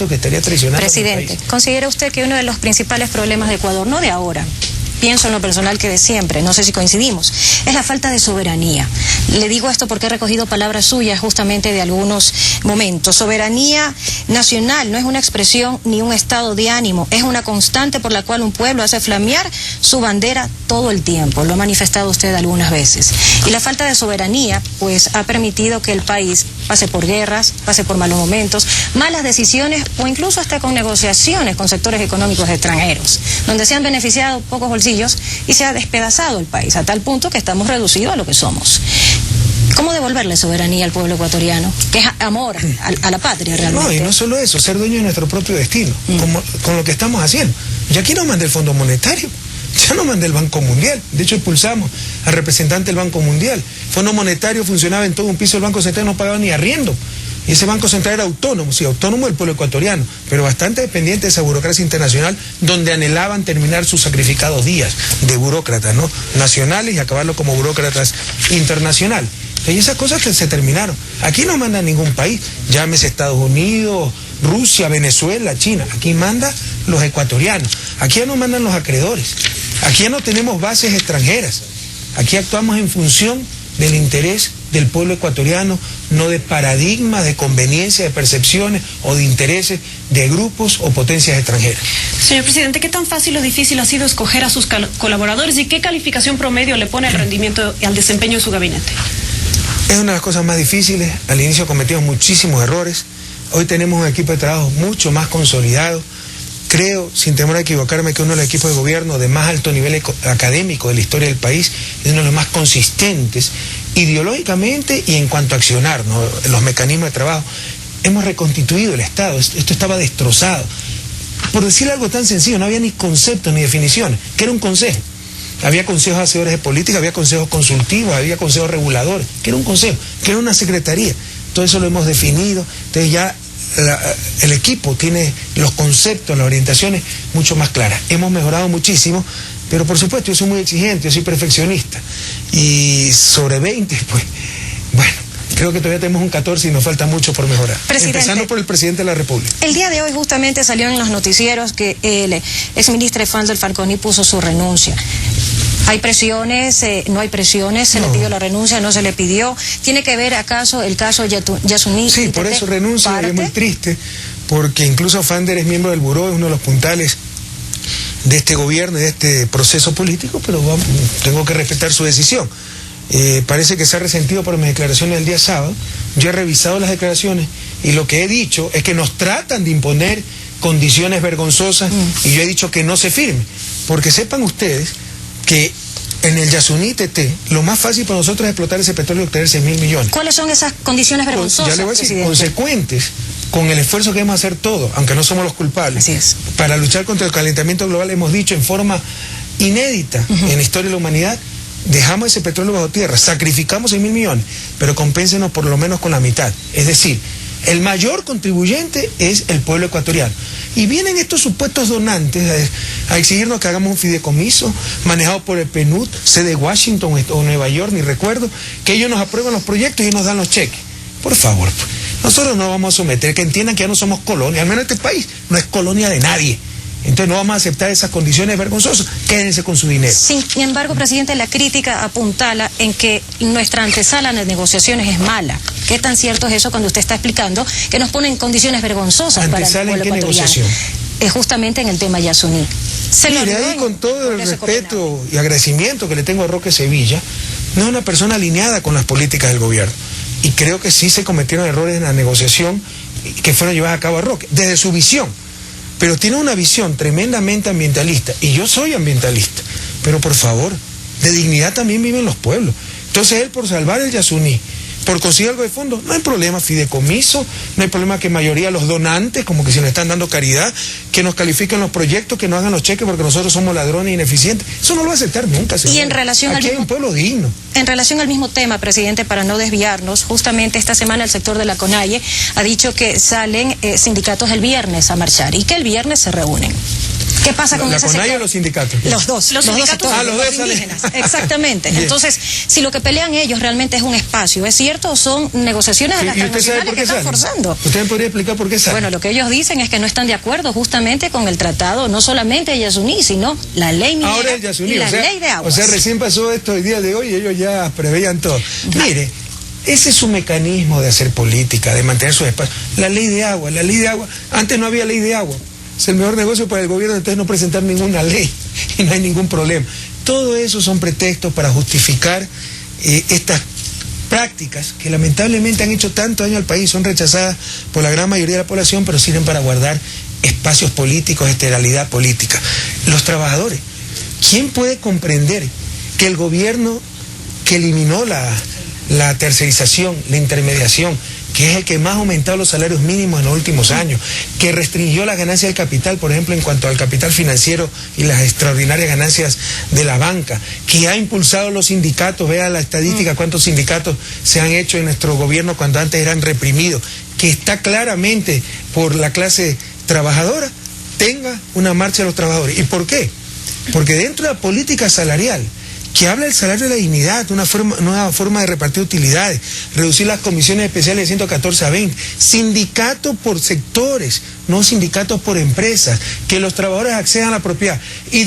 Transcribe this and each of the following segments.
esto que estaría traicionando. Presidente, ¿considera usted que uno de los principales problemas de Ecuador, no de ahora, pienso en lo personal que de siempre, no sé si coincidimos, es la falta de soberanía? Le digo esto porque he recogido palabras suyas justamente de algunos momentos. Soberanía nacional no es una expresión ni un estado de ánimo, es una constante por la cual un pueblo hace flamear su bandera todo el tiempo. Lo ha manifestado usted algunas veces. Y la falta de soberanía, pues, ha permitido que el país pase por guerras, pase por malos momentos, malas decisiones o incluso hasta con negociaciones con sectores económicos extranjeros, donde se han beneficiado pocos bolsillos y se ha despedazado el país, a tal punto que estamos reducidos a lo que somos. ¿Cómo devolverle soberanía al pueblo ecuatoriano? Que es amor a la patria realmente. No, y no solo eso, ser dueño de nuestro propio destino, con lo que estamos haciendo. Y aquí no mandé el Fondo Monetario, ya no mandé el Banco Mundial. De hecho, expulsamos al representante del Banco Mundial. El Fondo Monetario funcionaba en todo un piso del Banco Central, no pagaba ni arriendo. Y ese Banco Central era autónomo, sí, autónomo del pueblo ecuatoriano, pero bastante dependiente de esa burocracia internacional, donde anhelaban terminar sus sacrificados días de burócratas, ¿no?, nacionales, y acabarlo como burócratas internacionales. Y esas cosas se terminaron. Aquí no manda ningún país, llámese Estados Unidos, Rusia, Venezuela, China. Aquí manda los ecuatorianos. Aquí ya no mandan los acreedores. Aquí ya no tenemos bases extranjeras. Aquí actuamos en función del interés del pueblo ecuatoriano, no de paradigmas, de conveniencia, de percepciones o de intereses de grupos o potencias extranjeras. Señor presidente, ¿qué tan fácil o difícil ha sido escoger a sus colaboradores y qué calificación promedio le pone al rendimiento y al desempeño de su gabinete? Es una de las cosas más difíciles. Al inicio cometimos muchísimos errores. Hoy tenemos un equipo de trabajo mucho más consolidado. Creo, sin temor a equivocarme, que uno de los equipos de gobierno de más alto nivel académico de la historia del país es uno de los más consistentes ideológicamente y en cuanto a accionar, ¿no?, los mecanismos de trabajo. Hemos reconstituido el Estado. Esto estaba destrozado. Por decir algo tan sencillo, no había ni conceptos ni definiciones. ¿Qué era un consejo? Había consejos hacedores de política, había consejos consultivos, había consejos reguladores. ¿Qué era un consejo? ¿Qué era una secretaría? Todo eso lo hemos definido. Entonces ya el equipo tiene los conceptos, las orientaciones mucho más claras. Hemos mejorado muchísimo, pero por supuesto yo soy muy exigente, yo soy perfeccionista. Y sobre 20, pues, bueno, creo que todavía tenemos un 14 y nos falta mucho por mejorar. Presidente, empezando por el presidente de la República. El día de hoy justamente salió en los noticieros que el exministro Efandel Falconi puso su renuncia. ¿Hay presiones? ¿No hay presiones? ¿Se le pidió la renuncia? ¿No se le pidió? ¿Tiene que ver acaso el caso Yasuní? Sí, por eso renuncia, es muy triste, porque incluso Fander es miembro del buró, es uno de los puntales de este gobierno y de este proceso político, pero vamos, tengo que respetar su decisión. Parece que se ha resentido por mis declaraciones del día sábado. Yo he revisado las declaraciones y lo que he dicho es que nos tratan de imponer condiciones vergonzosas y yo he dicho que no se firme, porque sepan ustedes que en el Yasuní TT, lo más fácil para nosotros es explotar ese petróleo y obtener 6.000 millones. ¿Cuáles son esas condiciones vergonzosas, ya le voy a decir, presidente? consecuentes con el esfuerzo que debemos hacer todos, aunque no somos los culpables. Así es. Para luchar contra el calentamiento global, hemos dicho en forma inédita en la historia de la humanidad, dejamos ese petróleo bajo tierra, sacrificamos 6.000 millones, pero compénsenos por lo menos con la mitad. Es decir, el mayor contribuyente es el pueblo ecuatoriano. Y vienen estos supuestos donantes a exigirnos que hagamos un fideicomiso manejado por el PNUD, sede de Washington o Nueva York, ni recuerdo, que ellos nos aprueban los proyectos y nos dan los cheques. Por favor, nosotros no vamos a someter, que entiendan que ya no somos colonia, al menos este país no es colonia de nadie. Entonces no vamos a aceptar esas condiciones vergonzosas, quédense con su dinero. Sin embargo, presidente, la crítica apuntala en que nuestra antesala de negociaciones es mala. ¿Qué tan cierto es eso cuando usted está explicando que nos ponen condiciones vergonzosas para el pueblo ecuatoriano? Negociación? Es justamente en el tema Yasuní. Mire, ahí con todo el respeto y agradecimiento que le tengo a Roque Sevilla, no es una persona alineada con las políticas del gobierno. Y creo que sí se cometieron errores en la negociación que fueron llevadas a cabo a Roque, desde su visión. Pero tiene una visión tremendamente ambientalista, y yo soy ambientalista, pero por favor, de dignidad también viven los pueblos. Entonces él, por salvar el Yasuní, por conseguir algo de fondo, no hay problema, fideicomiso, no hay problema que mayoría de los donantes, como que se le están dando caridad, que nos califiquen los proyectos, que nos hagan los cheques porque nosotros somos ladrones e ineficientes. Eso no lo va a aceptar nunca, señor. Y en relación Aquí hay un pueblo digno. En relación al mismo tema, presidente, para no desviarnos, justamente esta semana el sector de la CONAIE ha dicho que salen sindicatos el viernes a marchar y que el viernes se reúnen. ¿Qué pasa con ese sector? ¿La CONAIE o los sindicatos? Los dos sectores, los indígenas. Exactamente. Entonces, si lo que pelean ellos realmente es un espacio, ¿es cierto o son negociaciones de las transnacionales que están forzando? ¿Usted me podría explicar por qué salen? Bueno, lo que ellos dicen es que no están de acuerdo justamente con el tratado, no solamente de Yasuní, sino la ley minera. Ahora el Yasuní, y la ley de aguas. O sea, recién pasó esto el día de hoy y ellos ya preveían todo. Mire, ese es su mecanismo de hacer política, de mantener sus espacios. La ley de agua, antes no había ley de agua. Es el mejor negocio para el gobierno, entonces no presentar ninguna ley y no hay ningún problema. Todo eso son pretextos para justificar estas prácticas que lamentablemente han hecho tanto daño al país, son rechazadas por la gran mayoría de la población, pero sirven para guardar espacios políticos, esterilidad política. Los trabajadores, ¿quién puede comprender que el gobierno que eliminó la tercerización, la intermediación, que es el que más ha aumentado los salarios mínimos en los últimos años, que restringió las ganancias del capital, por ejemplo, en cuanto al capital financiero y las extraordinarias ganancias de la banca, que ha impulsado los sindicatos, vea la estadística, cuántos sindicatos se han hecho en nuestro gobierno cuando antes eran reprimidos, que está claramente por la clase trabajadora, tenga una marcha de los trabajadores. ¿Y por qué? Porque dentro de la política salarial, que habla del salario de la dignidad, una nueva forma de repartir utilidades, reducir las comisiones especiales de 114 a 20, sindicatos por sectores, no sindicatos por empresas, que los trabajadores accedan a la propiedad. Y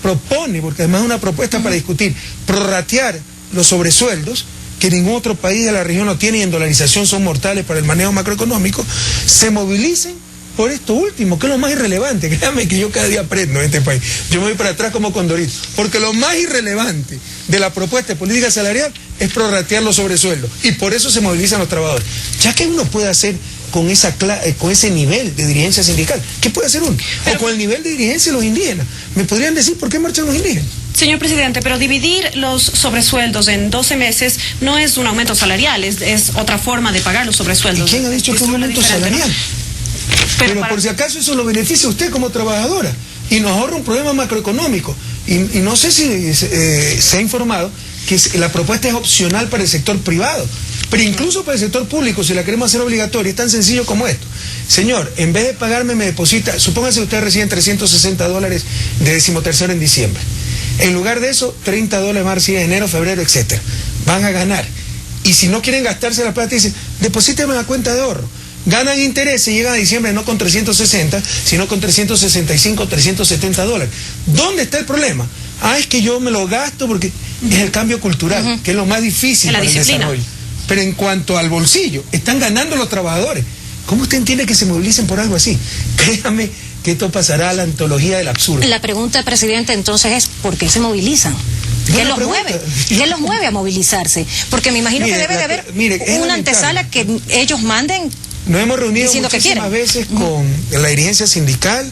propone, porque además es una propuesta para discutir, prorratear los sobresueldos, que ningún otro país de la región lo tiene y en dolarización son mortales para el manejo macroeconómico, se movilicen por esto último, que es lo más irrelevante. Créame que yo cada día aprendo en este país. Yo me voy para atrás como Condorito. Porque lo más irrelevante de la propuesta de política salarial es prorratear los sobresueldos. Y por eso se movilizan los trabajadores. Ya que uno puede hacer con ese nivel de dirigencia sindical, ¿qué puede hacer uno? O con el nivel de dirigencia de los indígenas. ¿Me podrían decir por qué marchan los indígenas? Señor presidente, pero dividir los sobresueldos en 12 meses no es un aumento salarial, es otra forma de pagar los sobresueldos. ¿Y quién ha dicho que es un aumento salarial? ¿No? Pero por si acaso eso lo beneficia a usted como trabajadora y nos ahorra un problema macroeconómico. Y no sé si se ha informado que la propuesta es opcional para el sector privado, pero incluso para el sector público, si la queremos hacer obligatoria, es tan sencillo como esto. Señor, en vez de pagarme me deposita, supóngase que usted recibe $360 de 13º en diciembre. En lugar de eso, $30 más recibe en enero, febrero, etcétera. Van a ganar. Y si no quieren gastarse la plata, dicen, deposíteme en la cuenta de ahorro. Ganan intereses y llegan a diciembre no con 360, sino con 365, $370. ¿Dónde está el problema? Es que yo me lo gasto porque es el cambio cultural, que es lo más difícil para el desarrollo. Pero en cuanto al bolsillo, están ganando los trabajadores. ¿Cómo usted entiende que se movilicen por algo así? Créame que esto pasará a la antología del absurdo. La pregunta, presidente, entonces es ¿por qué se movilizan? ¿Qué los mueve? ¿Qué los mueve a movilizarse? Porque me imagino que debe de haber una antesala que ellos manden. Nos hemos reunido muchísimas veces con la dirigencia sindical,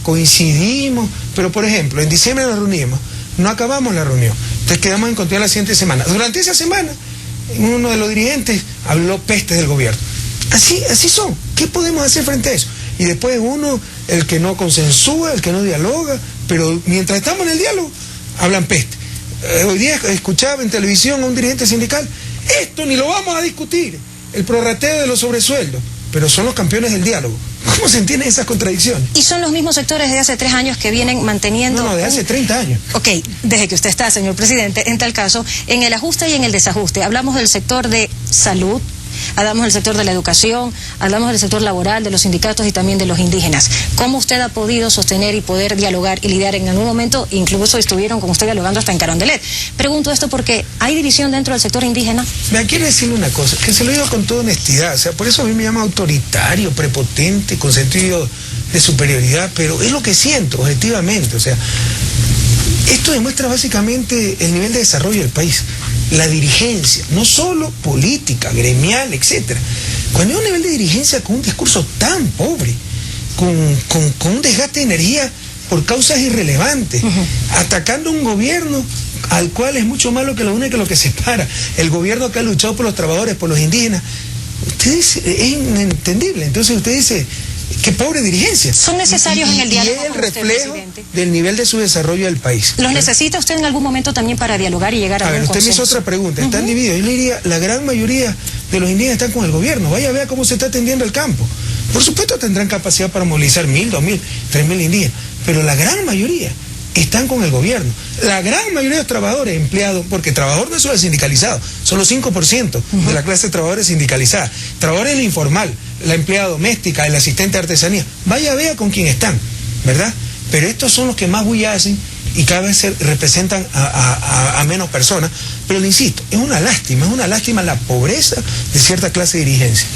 coincidimos, pero por ejemplo, en diciembre nos reunimos, no acabamos la reunión, entonces quedamos en continuar la siguiente semana. Durante esa semana, uno de los dirigentes habló peste del gobierno. Así son. ¿Qué podemos hacer frente a eso? Y después uno, el que no consensúa, el que no dialoga, pero mientras estamos en el diálogo, hablan peste. Hoy día escuchaba en televisión a un dirigente sindical, esto ni lo vamos a discutir, el prorrateo de los sobresueldos, pero son los campeones del diálogo. ¿Cómo se entienden esas contradicciones? Y son los mismos sectores de hace 3 años que vienen manteniendo... No, de hace 30 años. Ok, desde que usted está, señor presidente, en tal caso, en el ajuste y en el desajuste. Hablamos del sector de salud, hablamos del sector de la educación, hablamos del sector laboral, de los sindicatos y también de los indígenas. ¿Cómo usted ha podido sostener y poder dialogar y lidiar en algún momento? Incluso estuvieron con usted dialogando hasta en Carondelet. Pregunto esto porque ¿hay división dentro del sector indígena? Me quiero decirle una cosa, que se lo digo con toda honestidad, o sea, por eso a mí me llama autoritario, prepotente, con sentido de superioridad, pero es lo que siento, objetivamente, o sea, esto demuestra básicamente el nivel de desarrollo del país. La dirigencia, no solo política, gremial, etcétera. Cuando hay un nivel de dirigencia con un discurso tan pobre, con un desgaste de energía por causas irrelevantes, atacando un gobierno al cual es mucho más lo que lo une que lo que separa, el gobierno que ha luchado por los trabajadores, por los indígenas, usted dice, es inentendible. Entonces usted dice, qué pobre dirigencia. Son necesarios en el diálogo. Y es el reflejo del nivel de su desarrollo del país. ¿Los necesita usted en algún momento también para dialogar y llegar a un consenso? Usted me hizo otra pregunta, están divididos. Yo le diría, la gran mayoría de los indígenas están con el gobierno. Vaya a ver cómo se está atendiendo el campo. Por supuesto tendrán capacidad para movilizar 1.000, 2.000, 3.000 indígenas, pero la gran mayoría están con el gobierno. La gran mayoría de los trabajadores, empleados, porque trabajador no es solo el sindicalizado, son los 5% de la clase de trabajadores sindicalizada. Trabajadores en la informal, la empleada doméstica, el asistente de artesanía, vaya vea con quién están, ¿verdad? Pero estos son los que más bulla hacen y cada vez representan a menos personas. Pero le insisto, es una lástima la pobreza de cierta clase de dirigencia.